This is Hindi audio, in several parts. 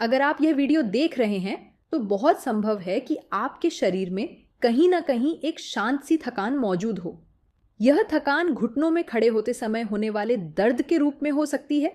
अगर आप यह वीडियो देख रहे हैं तो बहुत संभव है कि आपके शरीर में कहीं ना कहीं एक शांत सी थकान मौजूद हो। यह थकान घुटनों में खड़े होते समय होने वाले दर्द के रूप में हो सकती है,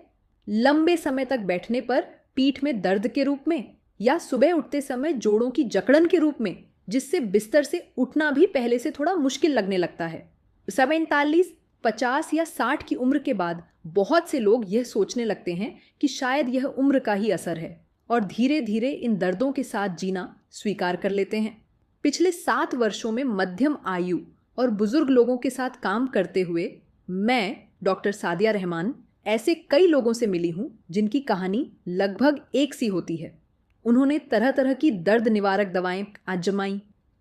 लंबे समय तक बैठने पर पीठ में दर्द के रूप में, या सुबह उठते समय जोड़ों की जकड़न के रूप में, जिससे बिस्तर से उठना भी पहले से थोड़ा मुश्किल लगने लगता है। 47, 50 या 60 की उम्र के बाद बहुत से लोग यह सोचने लगते हैं कि शायद यह उम्र का ही असर है और धीरे धीरे इन दर्दों के साथ जीना स्वीकार कर लेते हैं। पिछले 7 वर्षों में मध्यम आयु और बुजुर्ग लोगों के साथ काम करते हुए मैं, डॉक्टर सादिया रहमान, ऐसे कई लोगों से मिली हूँ जिनकी कहानी लगभग एक सी होती है। उन्होंने तरह तरह की दर्द निवारक दवाएं आजमाई।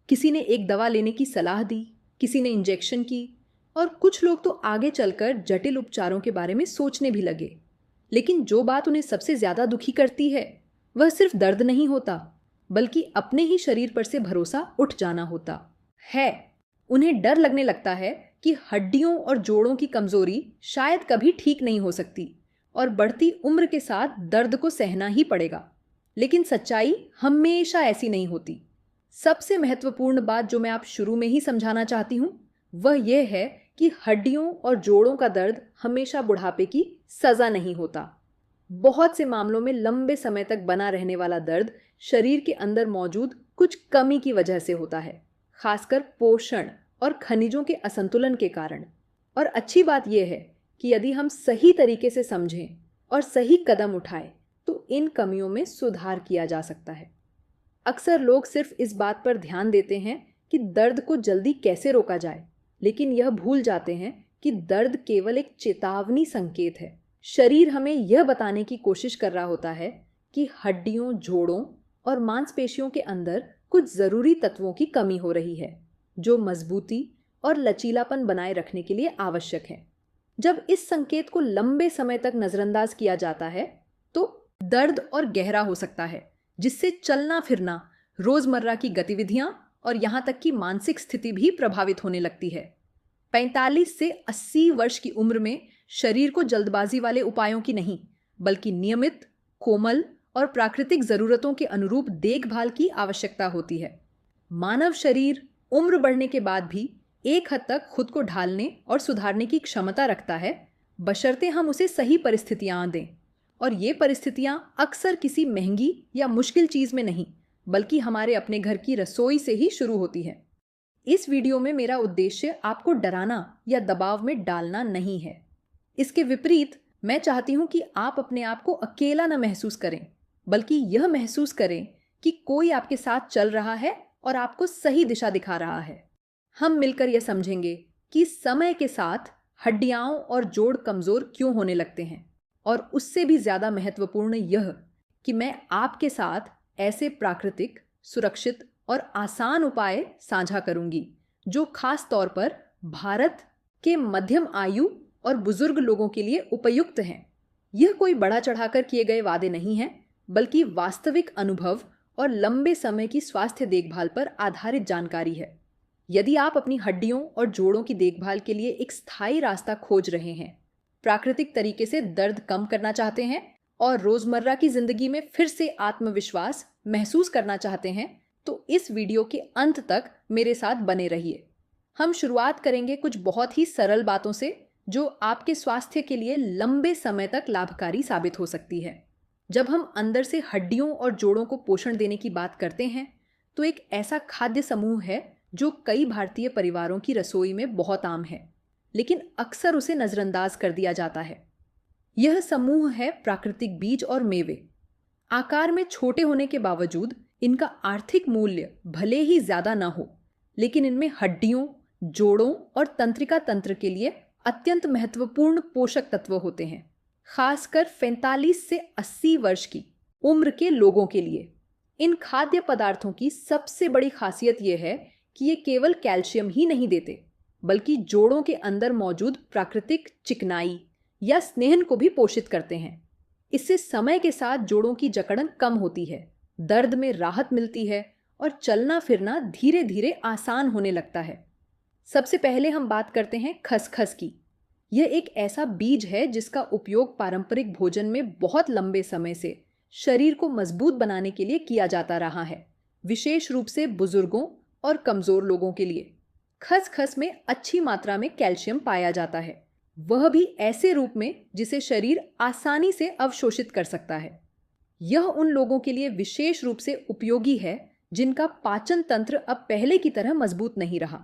किसी ने एक दवा लेने की सलाह दी, किसी ने इंजेक्शन की, और कुछ लोग तो आगे चलकर जटिल उपचारों के बारे में सोचने भी लगे। लेकिन जो बात उन्हें सबसे ज्यादा दुखी करती है वह सिर्फ दर्द नहीं होता, बल्कि अपने ही शरीर पर से भरोसा उठ जाना होता है। उन्हें डर लगने लगता है कि हड्डियों और जोड़ों की कमजोरी शायद कभी ठीक नहीं हो सकती और बढ़ती उम्र के साथ दर्द को सहना ही पड़ेगा। लेकिन सच्चाई हमेशा ऐसी नहीं होती। सबसे महत्वपूर्ण बात जो मैं आप शुरू में ही समझाना चाहती हूँ वह यह है कि हड्डियों और जोड़ों का दर्द हमेशा बुढ़ापे की सजा नहीं होता। बहुत से मामलों में लंबे समय तक बना रहने वाला दर्द शरीर के अंदर मौजूद कुछ कमी की वजह से होता है, खासकर पोषण और खनिजों के असंतुलन के कारण। और अच्छी बात यह है कि यदि हम सही तरीके से समझें और सही कदम उठाएं तो इन कमियों में सुधार किया जा सकता है। अक्सर लोग सिर्फ इस बात पर ध्यान देते हैं कि दर्द को जल्दी कैसे रोका जाए, लेकिन यह भूल जाते हैं कि दर्द केवल एक चेतावनी संकेत है। शरीर हमें यह बताने की कोशिश कर रहा होता है कि हड्डियों, जोड़ों और मांसपेशियों के अंदर कुछ जरूरी तत्वों की कमी हो रही है जो मजबूती और लचीलापन बनाए रखने के लिए आवश्यक है। जब इस संकेत को लंबे समय तक नजरअंदाज किया जाता है तो दर्द और गहरा हो सकता है, जिससे चलना फिरना, रोजमर्रा की गतिविधियां और यहां तक कि मानसिक स्थिति भी प्रभावित होने लगती है। 45 से 80 वर्ष की उम्र में शरीर को जल्दबाजी वाले उपायों की नहीं, बल्कि नियमित, कोमल और प्राकृतिक जरूरतों के अनुरूप देखभाल की आवश्यकता होती है। मानव शरीर उम्र बढ़ने के बाद भी एक हद तक खुद को ढालने और सुधारने की क्षमता रखता है, बशर्ते हम उसे सही परिस्थितियां दें। और ये परिस्थितियां अक्सर किसी महंगी या मुश्किल चीज में नहीं, बल्कि हमारे अपने घर की रसोई से ही शुरू होती है। इस वीडियो में मेरा उद्देश्य आपको डराना या दबाव में डालना नहीं है। इसके विपरीत मैं चाहती हूं कि आप अपने आप को अकेला न महसूस करें, बल्कि यह महसूस करें कि कोई आपके साथ चल रहा है और आपको सही दिशा दिखा रहा है। हम मिलकर यह समझेंगे कि समय के साथ हड्डियां और जोड़ कमजोर क्यों होने लगते हैं, और उससे भी ज्यादा महत्वपूर्ण यह कि मैं आपके साथ ऐसे प्राकृतिक, सुरक्षित और आसान उपाय साझा करूंगी जो खास तौर पर भारत के मध्यम आयु और बुजुर्ग लोगों के लिए उपयुक्त हैं। यह कोई बड़ा चढ़ाकर किए गए वादे नहीं हैं, बल्कि वास्तविक अनुभव और लंबे समय की स्वास्थ्य देखभाल पर आधारित जानकारी है। यदि आप अपनी हड्डियों और जोड़ों की देखभाल के लिए एक स्थायी रास्ता खोज रहे हैं, प्राकृतिक तरीके से दर्द कम करना चाहते हैं और रोजमर्रा की जिंदगी में फिर से आत्मविश्वास महसूस करना चाहते हैं, तो इस वीडियो के अंत तक मेरे साथ बने रहिए। हम शुरुआत करेंगे कुछ बहुत ही सरल बातों से जो आपके स्वास्थ्य के लिए लंबे समय तक लाभकारी साबित हो सकती है। जब हम अंदर से हड्डियों और जोड़ों को पोषण देने की बात करते हैं तो एक ऐसा खाद्य समूह है जो कई भारतीय परिवारों की रसोई में बहुत आम है, लेकिन अक्सर उसे नजरअंदाज कर दिया जाता है। यह समूह है प्राकृतिक बीज और मेवे। आकार में छोटे होने के बावजूद इनका आर्थिक मूल्य भले ही ज्यादा न हो, लेकिन इनमें हड्डियों, जोड़ों और तंत्रिका तंत्र के लिए अत्यंत महत्वपूर्ण पोषक तत्व होते हैं, खासकर 45 से 80 वर्ष की उम्र के लोगों के लिए। इन खाद्य पदार्थों की सबसे बड़ी खासियत यह है कि ये केवल कैल्शियम ही नहीं देते, बल्कि जोड़ों के अंदर मौजूद प्राकृतिक चिकनाई या स्नेहन को भी पोषित करते हैं। इससे समय के साथ जोड़ों की जकड़न कम होती है, दर्द में राहत मिलती है और चलना फिरना धीरे धीरे आसान होने लगता है। सबसे पहले हम बात करते हैं खसखस की। यह एक ऐसा बीज है जिसका उपयोग पारंपरिक भोजन में बहुत लंबे समय से शरीर को मजबूत बनाने के लिए किया जाता रहा है, विशेष रूप से बुजुर्गों और कमजोर लोगों के लिए। खसखस में अच्छी मात्रा में कैल्शियम पाया जाता है, वह भी ऐसे रूप में जिसे शरीर आसानी से अवशोषित कर सकता है। यह उन लोगों के लिए विशेष रूप से उपयोगी है जिनका पाचन तंत्र अब पहले की तरह मजबूत नहीं रहा।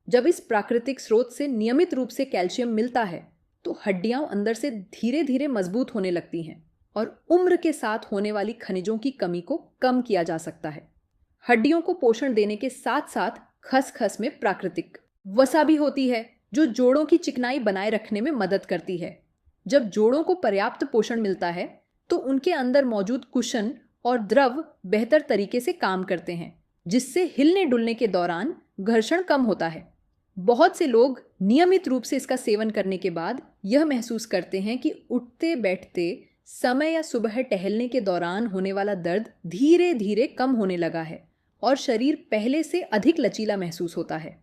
जब इस प्राकृतिक स्रोत से नियमित रूप से कैल्शियम मिलता है तो हड्डियां अंदर से धीरे धीरे मजबूत होने लगती हैं और उम्र के साथ होने वाली खनिजों की कमी को कम किया जा सकता है। हड्डियों को पोषण देने के साथ साथ खसखस में प्राकृतिक वसा भी होती है जो जोड़ों की चिकनाई बनाए रखने में मदद करती है। जब जोड़ों को पर्याप्त पोषण मिलता है तो उनके अंदर मौजूद कुशन और द्रव बेहतर तरीके से काम करते हैं, जिससे हिलने डुलने के दौरान घर्षण कम होता है। बहुत से लोग नियमित रूप से इसका सेवन करने के बाद यह महसूस करते हैं कि उठते बैठते समय या सुबह टहलने के दौरान होने वाला दर्द धीरे धीरे कम होने लगा है और शरीर पहले से अधिक लचीला महसूस होता है।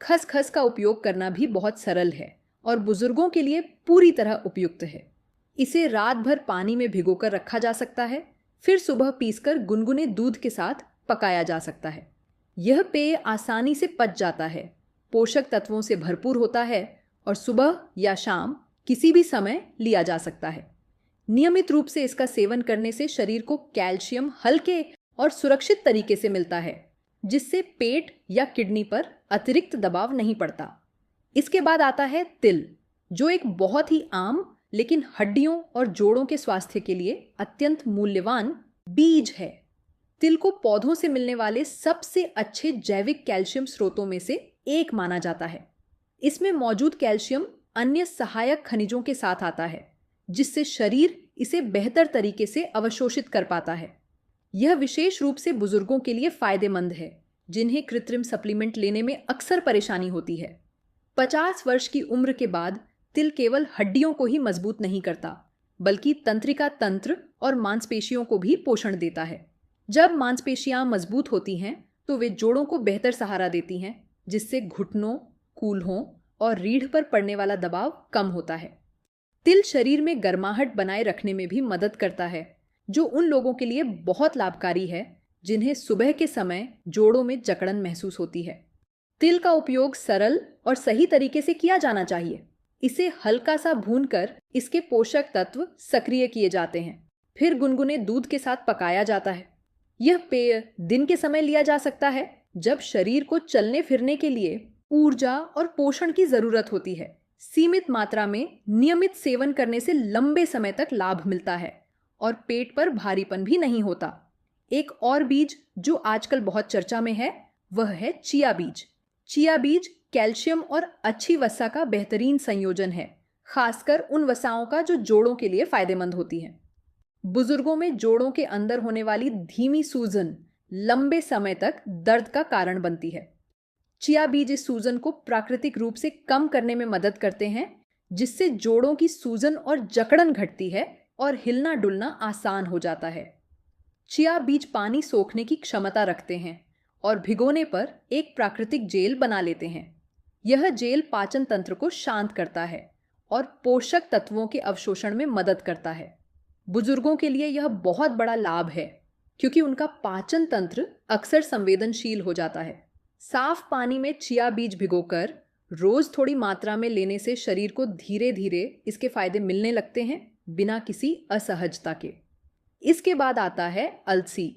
खसखस का उपयोग करना भी बहुत सरल है और बुजुर्गों के लिए पूरी तरह उपयुक्त है। इसे रात भर पानी में भिगोकर रखा जा सकता है, फिर सुबह पीसकर गुनगुने दूध के साथ पकाया जा सकता है। यह पेय आसानी से पच जाता है, पोषक तत्वों से भरपूर होता है और सुबह या शाम किसी भी समय लिया जा सकता है। नियमित रूप से इसका सेवन करने से शरीर को कैल्शियम हल्के और सुरक्षित तरीके से मिलता है, जिससे पेट या किडनी पर अतिरिक्त दबाव नहीं पड़ता। इसके बाद आता है तिल, जो एक बहुत ही आम लेकिन हड्डियों और जोड़ों के स्वास्थ्य के लिए अत्यंत मूल्यवान बीज है। तिल को पौधों से मिलने वाले सबसे अच्छे जैविक कैल्शियम स्रोतों में से एक माना जाता है। इसमें मौजूद कैल्शियम अन्य सहायक खनिजों के साथ आता है, जिससे शरीर इसे बेहतर तरीके से अवशोषित कर पाता है। यह विशेष रूप से बुजुर्गों के लिए फायदेमंद है, जिन्हें कृत्रिम सप्लीमेंट लेने में अक्सर परेशानी होती है। 50 वर्ष की उम्र के बाद तिल केवल हड्डियों को ही मजबूत नहीं करता, बल्कि तंत्रिका तंत्र और मांसपेशियों को भी पोषण देता है। जब मांसपेशियां मजबूत होती हैं तो वे जोड़ों को बेहतर सहारा देती हैं, जिससे घुटनों, कूल्हों और रीढ़ पर पड़ने वाला दबाव कम होता है। तिल शरीर में गर्माहट बनाए रखने में भी मदद करता है, जो उन लोगों के लिए बहुत लाभकारी है जिन्हें सुबह के समय जोड़ों में जकड़न महसूस होती है। तिल का उपयोग सरल और सही तरीके से किया जाना चाहिए। इसे हल्का सा भूनकर इसके पोषक तत्व सक्रिय किए जाते हैं, फिर गुनगुने दूध के साथ पकाया जाता है। यह पेय दिन के समय लिया जा सकता है, जब शरीर को चलने फिरने के लिए ऊर्जा और पोषण की जरूरत होती है। सीमित मात्रा में नियमित सेवन करने से लंबे समय तक लाभ मिलता है और पेट पर भारीपन भी नहीं होता। एक और बीज जो आजकल बहुत चर्चा में है वह है चिया बीज। चिया बीज कैल्शियम और अच्छी वसा का बेहतरीन संयोजन है, खासकर उन वसाओं का जो जोड़ों के लिए फायदेमंद होती हैं। बुजुर्गों में जोड़ों के अंदर होने वाली धीमी सूजन लंबे समय तक दर्द का कारण बनती है। चिया बीज इस सूजन को प्राकृतिक रूप से कम करने में मदद करते हैं, जिससे जोड़ों की सूजन और जकड़न घटती है और हिलना डुलना आसान हो जाता है। चिया बीज पानी सोखने की क्षमता रखते हैं और भिगोने पर एक प्राकृतिक जेल बना लेते हैं। यह जेल पाचन तंत्र को शांत करता है और पोषक तत्वों के अवशोषण में मदद करता है। बुजुर्गों के लिए यह बहुत बड़ा लाभ है, क्योंकि उनका पाचन तंत्र अक्सर संवेदनशील हो जाता है। साफ पानी में चिया बीज भिगोकर रोज थोड़ी मात्रा में लेने से शरीर को धीरे धीरे इसके फायदे मिलने लगते हैं, बिना किसी असहजता के। इसके बाद आता है अलसी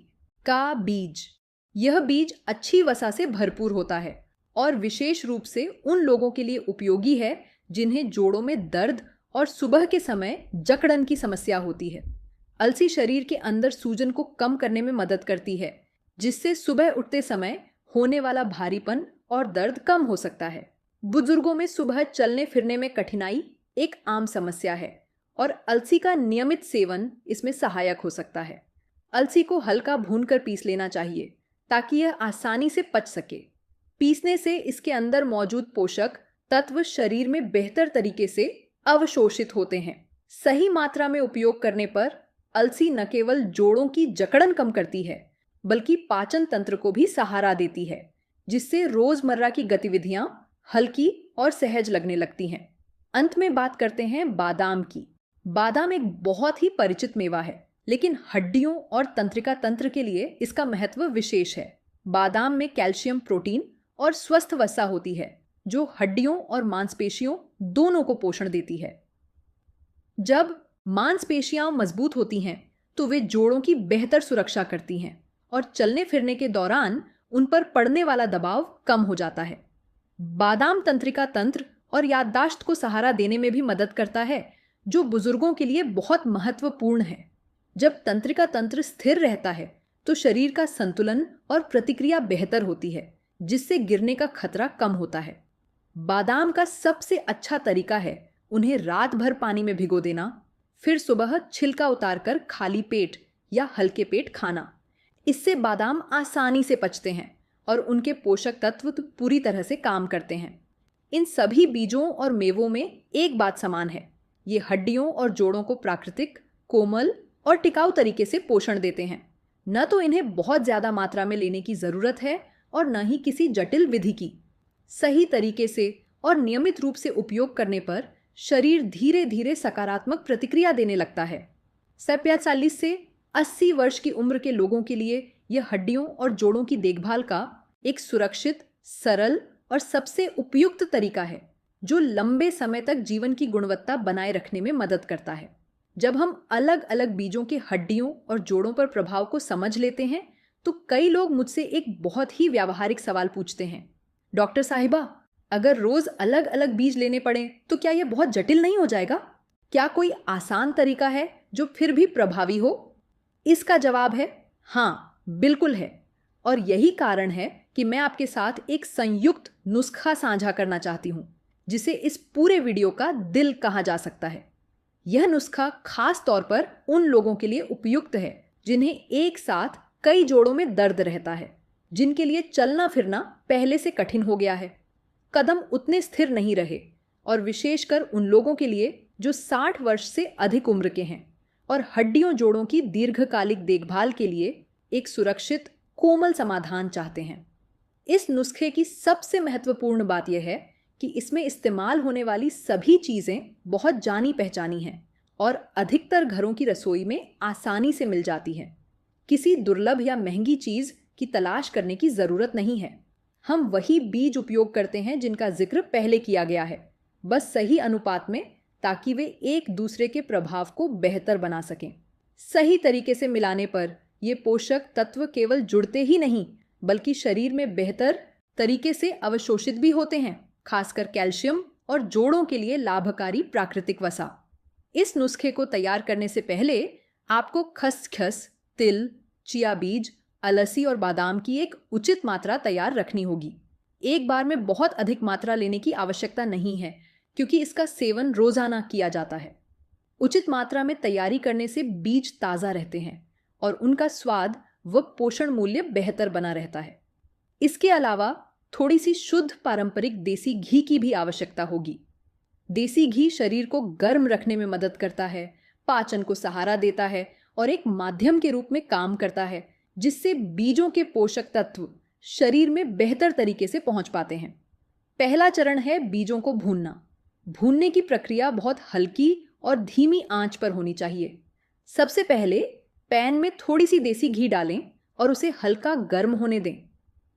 का बीज। यह बीज अच्छी वसा से भरपूर होता है और विशेष रूप से उन लोगों के लिए उपयोगी है जिन्हें जोड़ों में दर्द और सुबह के समय जकड़न की समस्या होती है। अलसी शरीर के अंदर सूजन को कम करने में मदद करती है, जिससे सुबह उठते समय होने वाला भारीपन और दर्द कम हो सकता है। बुजुर्गों में सुबह चलने फिरने में कठिनाई एक आम समस्या है और अलसी का नियमित सेवन इसमें सहायक हो सकता है। अलसी को हल्का भूनकर पीस लेना चाहिए ताकि यह आसानी से पच सके। पीसने से इसके अंदर मौजूद पोषक तत्व शरीर में बेहतर तरीके से अवशोषित होते हैं। सही मात्रा में उपयोग करने पर अलसी न केवल जोड़ों की जकड़न कम करती है, बल्कि पाचन तंत्र को भी सहारा देती है, जिससे रोजमर्रा की गतिविधियां हल्की और सहज लगने लगती हैं। अंत में बात करते हैं बादाम की। बादाम एक बहुत ही परिचित मेवा है, लेकिन हड्डियों और तंत्रिका तंत्र के लिए इसका महत्व विशेष है। बादाम में कैल्शियम, प्रोटीन और स्वस्थ वसा होती है जो हड्डियों और मांसपेशियों दोनों को पोषण देती है। जब मांसपेशियां मजबूत होती हैं तो वे जोड़ों की बेहतर सुरक्षा करती हैं और चलने फिरने के दौरान उन पर पड़ने वाला दबाव कम हो जाता है। बादाम तंत्रिका तंत्र और याददाश्त को सहारा देने में भी मदद करता है, जो बुजुर्गों के लिए बहुत महत्वपूर्ण है। जब तंत्रिका तंत्र स्थिर रहता है तो शरीर का संतुलन और प्रतिक्रिया बेहतर होती है, जिससे गिरने का खतरा कम होता है। बादाम का सबसे अच्छा तरीका है उन्हें रात भर पानी में भिगो देना, फिर सुबह छिलका उतारकर खाली पेट या हल्के पेट खाना। इससे बादाम आसानी से पचते हैं और उनके पोषक तत्व पूरी तरह से काम करते हैं। इन सभी बीजों और मेवों में एक बात समान है, ये हड्डियों और जोड़ों को प्राकृतिक, कोमल और टिकाऊ तरीके से पोषण देते हैं। न तो इन्हें बहुत ज़्यादा मात्रा में लेने की ज़रूरत है और न ही किसी जटिल विधि की। सही तरीके से और नियमित रूप से उपयोग करने पर शरीर धीरे धीरे सकारात्मक प्रतिक्रिया देने लगता है। 40 से 80 वर्ष की उम्र के लोगों के लिए यह हड्डियों और जोड़ों की देखभाल का एक सुरक्षित, सरल और सबसे उपयुक्त तरीका है, जो लंबे समय तक जीवन की गुणवत्ता बनाए रखने में मदद करता है। जब हम अलग अलग बीजों के हड्डियों और जोड़ों पर प्रभाव को समझ लेते हैं तो कई लोग मुझसे एक बहुत ही व्यावहारिक सवाल पूछते हैं, डॉक्टर साहिबा, अगर रोज अलग अलग बीज लेने पड़े तो क्या यह बहुत जटिल नहीं हो जाएगा? क्या कोई आसान तरीका है जो फिर भी प्रभावी हो? इसका जवाब है हाँ, बिल्कुल है। और यही कारण है कि मैं आपके साथ एक संयुक्त नुस्खा साझा करना चाहती हूँ, जिसे इस पूरे वीडियो का दिल कहा जा सकता है। यह नुस्खा खास तौर पर उन लोगों के लिए उपयुक्त है जिन्हें एक साथ कई जोड़ों में दर्द रहता है, जिनके लिए चलना फिरना पहले से कठिन हो गया है, कदम उतने स्थिर नहीं रहे, और विशेषकर उन लोगों के लिए जो 60 वर्ष से अधिक उम्र के हैं और हड्डियों जोड़ों की दीर्घकालिक देखभाल के लिए एक सुरक्षित, कोमल समाधान चाहते हैं। इस नुस्खे की सबसे महत्वपूर्ण बात यह है कि इसमें इस्तेमाल होने वाली सभी चीज़ें बहुत जानी पहचानी हैं और अधिकतर घरों की रसोई में आसानी से मिल जाती हैं। किसी दुर्लभ या महंगी चीज़ की तलाश करने की ज़रूरत नहीं है। हम वही बीज उपयोग करते हैं जिनका जिक्र पहले किया गया है, बस सही अनुपात में, ताकि वे एक दूसरे के प्रभाव को बेहतर बना सकें। सही तरीके से मिलाने पर ये पोषक तत्व केवल जुड़ते ही नहीं, बल्कि शरीर में बेहतर तरीके से अवशोषित भी होते हैं, खासकर कैल्शियम और जोड़ों के लिए लाभकारी प्राकृतिक वसा। इस नुस्खे को तैयार करने से पहले आपको खसखस, तिल, चिया बीज, अलसी और बादाम की एक उचित मात्रा तैयार रखनी होगी। एक बार में बहुत अधिक मात्रा लेने की आवश्यकता नहीं है, क्योंकि इसका सेवन रोजाना किया जाता है। उचित मात्रा में तैयारी करने से बीज ताज़ा रहते हैं और उनका स्वाद व पोषण मूल्य बेहतर बना रहता है। इसके अलावा थोड़ी सी शुद्ध पारंपरिक देसी घी की भी आवश्यकता होगी। देसी घी शरीर को गर्म रखने में मदद करता है, पाचन को सहारा देता है और एक माध्यम के रूप में काम करता है, जिससे बीजों के पोषक तत्व शरीर में बेहतर तरीके से पहुंच पाते हैं। पहला चरण है बीजों को भूनना। भूनने की प्रक्रिया बहुत हल्की और धीमी आंच पर होनी चाहिए। सबसे पहले पैन में थोड़ी सी देसी घी डालें और उसे हल्का गर्म होने दें।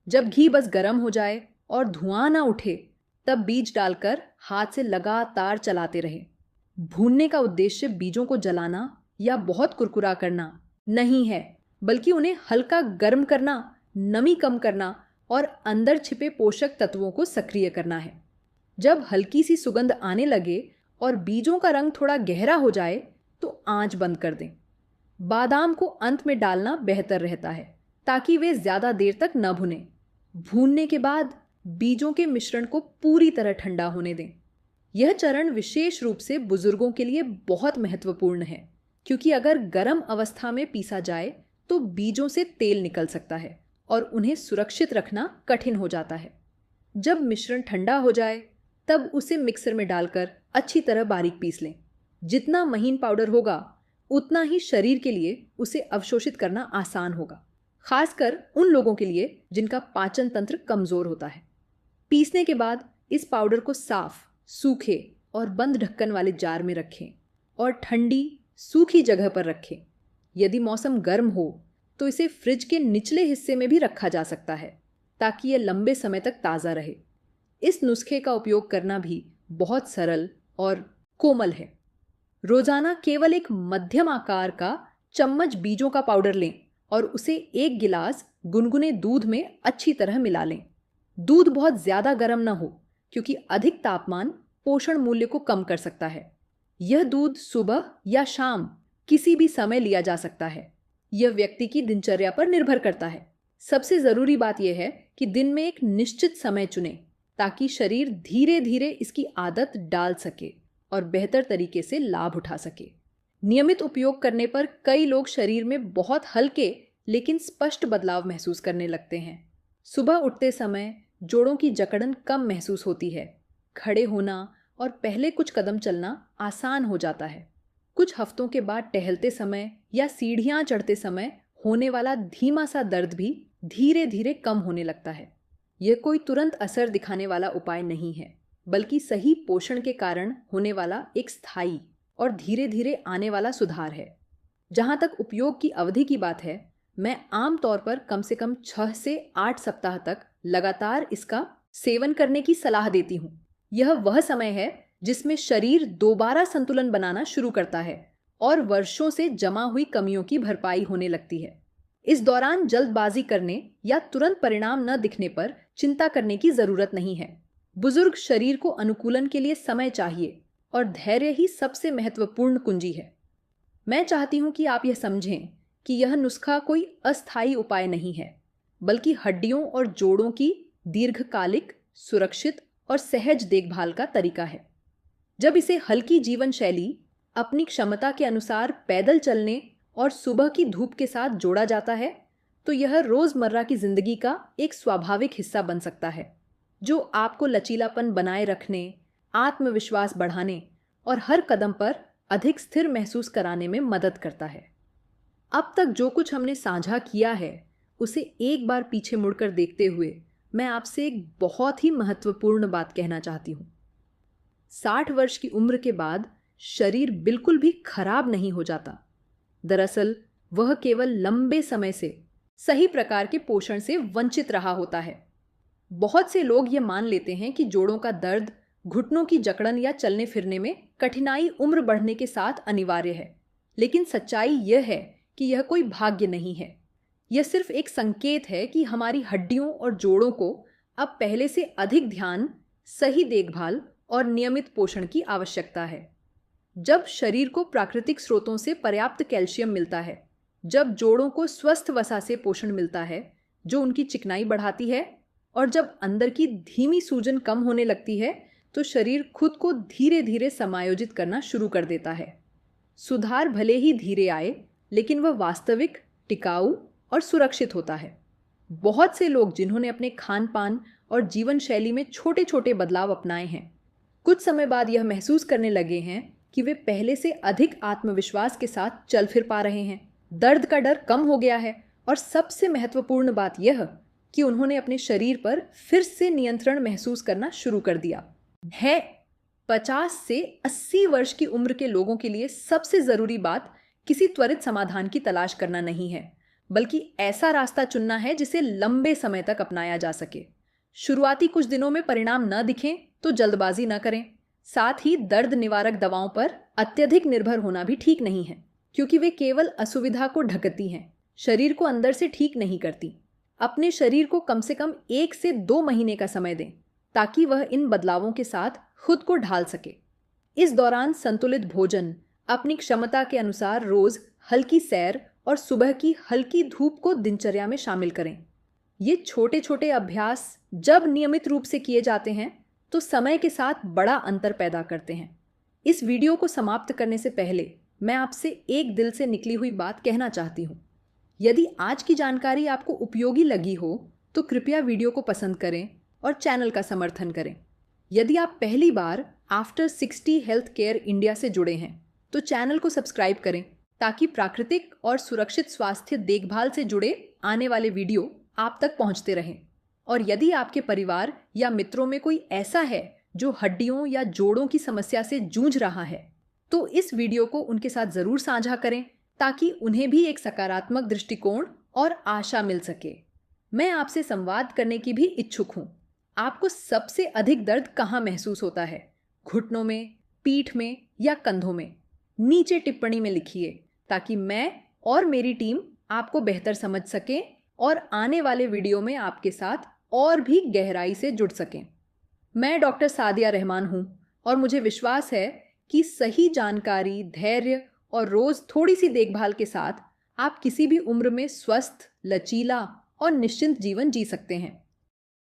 जब घी बस गर्म हो जाए और धुआं ना उठे, तब बीज डालकर हाथ से लगातार चलाते रहें। भूनने का उद्देश्य बीजों को जलाना या बहुत कुरकुरा करना नहीं है, बल्कि उन्हें हल्का गर्म करना, नमी कम करना और अंदर छिपे पोषक तत्वों को सक्रिय करना है। जब हल्की सी सुगंध आने लगे और बीजों का रंग थोड़ा गहरा हो जाए तो आंच बंद कर दें। बादाम को अंत में डालना बेहतर रहता है, ताकि वे ज़्यादा देर तक न भुनें। भूनने के बाद बीजों के मिश्रण को पूरी तरह ठंडा होने दें। यह चरण विशेष रूप से बुजुर्गों के लिए बहुत महत्वपूर्ण है, क्योंकि अगर गर्म अवस्था में पीसा जाए तो बीजों से तेल निकल सकता है और उन्हें सुरक्षित रखना कठिन हो जाता है। जब मिश्रण ठंडा हो जाए तब उसे मिक्सर में डालकर अच्छी तरह बारीक पीस लें। जितना महीन पाउडर होगा उतना ही शरीर के लिए उसे अवशोषित करना आसान होगा, खासकर उन लोगों के लिए जिनका पाचन तंत्र कमज़ोर होता है। पीसने के बाद इस पाउडर को साफ, सूखे और बंद ढक्कन वाले जार में रखें और ठंडी, सूखी जगह पर रखें। यदि मौसम गर्म हो तो इसे फ्रिज के निचले हिस्से में भी रखा जा सकता है ताकि यह लंबे समय तक ताज़ा रहे। इस नुस्खे का उपयोग करना भी बहुत सरल और कोमल है। रोजाना केवल एक मध्यम आकार का चम्मच बीजों का पाउडर लें और उसे 1 गिलास गुनगुने दूध में अच्छी तरह मिला लें। दूध बहुत ज्यादा गर्म न हो क्योंकि अधिक तापमान पोषण मूल्य को कम कर सकता है। यह दूध सुबह या शाम किसी भी समय लिया जा सकता है। यह व्यक्ति की दिनचर्या पर निर्भर करता है। सबसे जरूरी बात यह है कि दिन में एक निश्चित समय चुनें ताकि शरीर धीरे धीरे इसकी आदत डाल सके और बेहतर तरीके से लाभ उठा सके। नियमित उपयोग करने पर कई लोग शरीर में बहुत हल्के लेकिन स्पष्ट बदलाव महसूस करने लगते हैं। सुबह उठते समय जोड़ों की जकड़न कम महसूस होती है। खड़े होना और पहले कुछ कदम चलना आसान हो जाता है। कुछ हफ्तों के बाद टहलते समय या सीढ़ियां चढ़ते समय होने वाला धीमा सा दर्द भी धीरे धीरे कम होने लगता है। यह कोई तुरंत असर दिखाने वाला उपाय नहीं है, बल्कि सही पोषण के कारण होने वाला एक स्थायी और धीरे धीरे आने वाला सुधार है। जहाँ तक उपयोग की अवधि की बात है, मैं आमतौर पर कम से कम 6 से 8 सप्ताह तक लगातार इसका सेवन करने की सलाह देती हूँ। यह वह समय है जिसमें शरीर दोबारा संतुलन बनाना शुरू करता है और वर्षों से जमा हुई कमियों की भरपाई होने लगती है। इस दौरान जल्दबाजी करने या तुरंत परिणाम न दिखने पर चिंता करने की जरूरत नहीं है। बुजुर्ग शरीर को अनुकूलन के लिए समय चाहिए और धैर्य ही सबसे महत्वपूर्ण कुंजी है। मैं चाहती हूँ कि आप यह समझें कि यह नुस्खा कोई अस्थायी उपाय नहीं है, बल्कि हड्डियों और जोड़ों की दीर्घकालिक, सुरक्षित और सहज देखभाल का तरीका है। जब इसे हल्की जीवन शैली, अपनी क्षमता के अनुसार पैदल चलने और सुबह की धूप के साथ जोड़ा जाता है, तो यह रोजमर्रा की जिंदगी का एक स्वाभाविक हिस्सा बन सकता है, जो आपको लचीलापन बनाए रखने, आत्मविश्वास बढ़ाने और हर कदम पर अधिक स्थिर महसूस कराने में मदद करता है। अब तक जो कुछ हमने साझा किया है, उसे एक बार पीछे मुड़कर देखते हुए मैं आपसे एक बहुत ही महत्वपूर्ण बात कहना चाहती हूँ। 60 वर्ष की उम्र के बाद शरीर बिल्कुल भी खराब नहीं हो जाता। दरअसल वह केवल लंबे समय से सही प्रकार के पोषण से वंचित रहा होता है। बहुत से लोग ये मान लेते हैं कि जोड़ों का दर्द, घुटनों की जकड़न या चलने फिरने में कठिनाई उम्र बढ़ने के साथ अनिवार्य है, लेकिन सच्चाई यह है कि यह कोई भाग्य नहीं है। यह सिर्फ एक संकेत है कि हमारी हड्डियों और जोड़ों को अब पहले से अधिक ध्यान, सही देखभाल और नियमित पोषण की आवश्यकता है। जब शरीर को प्राकृतिक स्रोतों से पर्याप्त कैल्शियम मिलता है, जब जोड़ों को स्वस्थ वसा से पोषण मिलता है जो उनकी चिकनाई बढ़ाती है, और जब अंदर की धीमी सूजन कम होने लगती है, तो शरीर खुद को धीरे धीरे समायोजित करना शुरू कर देता है। सुधार भले ही धीरे आए, लेकिन वह वास्तविक, टिकाऊ और सुरक्षित होता है। बहुत से लोग जिन्होंने अपने खान पान और जीवन शैली में छोटे छोटे बदलाव अपनाए हैं, कुछ समय बाद यह महसूस करने लगे हैं कि वे पहले से अधिक आत्मविश्वास के साथ चल फिर पा रहे हैं। दर्द का डर कम हो गया है और सबसे महत्वपूर्ण बात यह कि उन्होंने अपने शरीर पर फिर से नियंत्रण महसूस करना शुरू कर दिया है। 50 से 80 वर्ष की उम्र के लोगों के लिए सबसे जरूरी बात किसी त्वरित समाधान की तलाश करना नहीं है, बल्कि ऐसा रास्ता चुनना है जिसे लंबे समय तक अपनाया जा सके। शुरुआती कुछ दिनों में परिणाम न दिखें तो जल्दबाजी न करें। साथ ही दर्द निवारक दवाओं पर अत्यधिक निर्भर होना भी ठीक नहीं है, क्योंकि वे केवल असुविधा को ढकती हैं, शरीर को अंदर से ठीक नहीं करती। अपने शरीर को कम से कम 1 से 2 महीने का समय दें ताकि वह इन बदलावों के साथ खुद को ढाल सके। इस दौरान संतुलित भोजन, अपनी क्षमता के अनुसार रोज हल्की सैर और सुबह की हल्की धूप को दिनचर्या में शामिल करें। ये छोटे छोटे अभ्यास जब नियमित रूप से किए जाते हैं तो समय के साथ बड़ा अंतर पैदा करते हैं। इस वीडियो को समाप्त करने से पहले मैं आपसे एक दिल से निकली हुई बात कहना चाहती हूँ। यदि आज की जानकारी आपको उपयोगी लगी हो तो कृपया वीडियो को पसंद करें और चैनल का समर्थन करें। यदि आप पहली बार आफ्टर 60 हेल्थ केयर इंडिया से जुड़े हैं तो चैनल को सब्सक्राइब करें ताकि प्राकृतिक और सुरक्षित स्वास्थ्य देखभाल से जुड़े आने वाले वीडियो आप तक पहुंचते रहें। और यदि आपके परिवार या मित्रों में कोई ऐसा है जो हड्डियों या जोड़ों की समस्या से जूझ रहा है, तो इस वीडियो को उनके साथ ज़रूर साझा करें ताकि उन्हें भी एक सकारात्मक दृष्टिकोण और आशा मिल सके। मैं आपसे संवाद करने की भी इच्छुक हूँ। आपको सबसे अधिक दर्द कहाँ महसूस होता है? घुटनों में, पीठ में या कंधों में? नीचे टिप्पणी में लिखिए ताकि मैं और मेरी टीम आपको बेहतर समझ सकें और आने वाले वीडियो में आपके साथ और भी गहराई से जुड़ सकें। मैं डॉक्टर सादिया रहमान हूँ और मुझे विश्वास है कि सही जानकारी, धैर्य और रोज़ थोड़ी सी देखभाल के साथ आप किसी भी उम्र में स्वस्थ, लचीला और निश्चिंत जीवन जी सकते हैं।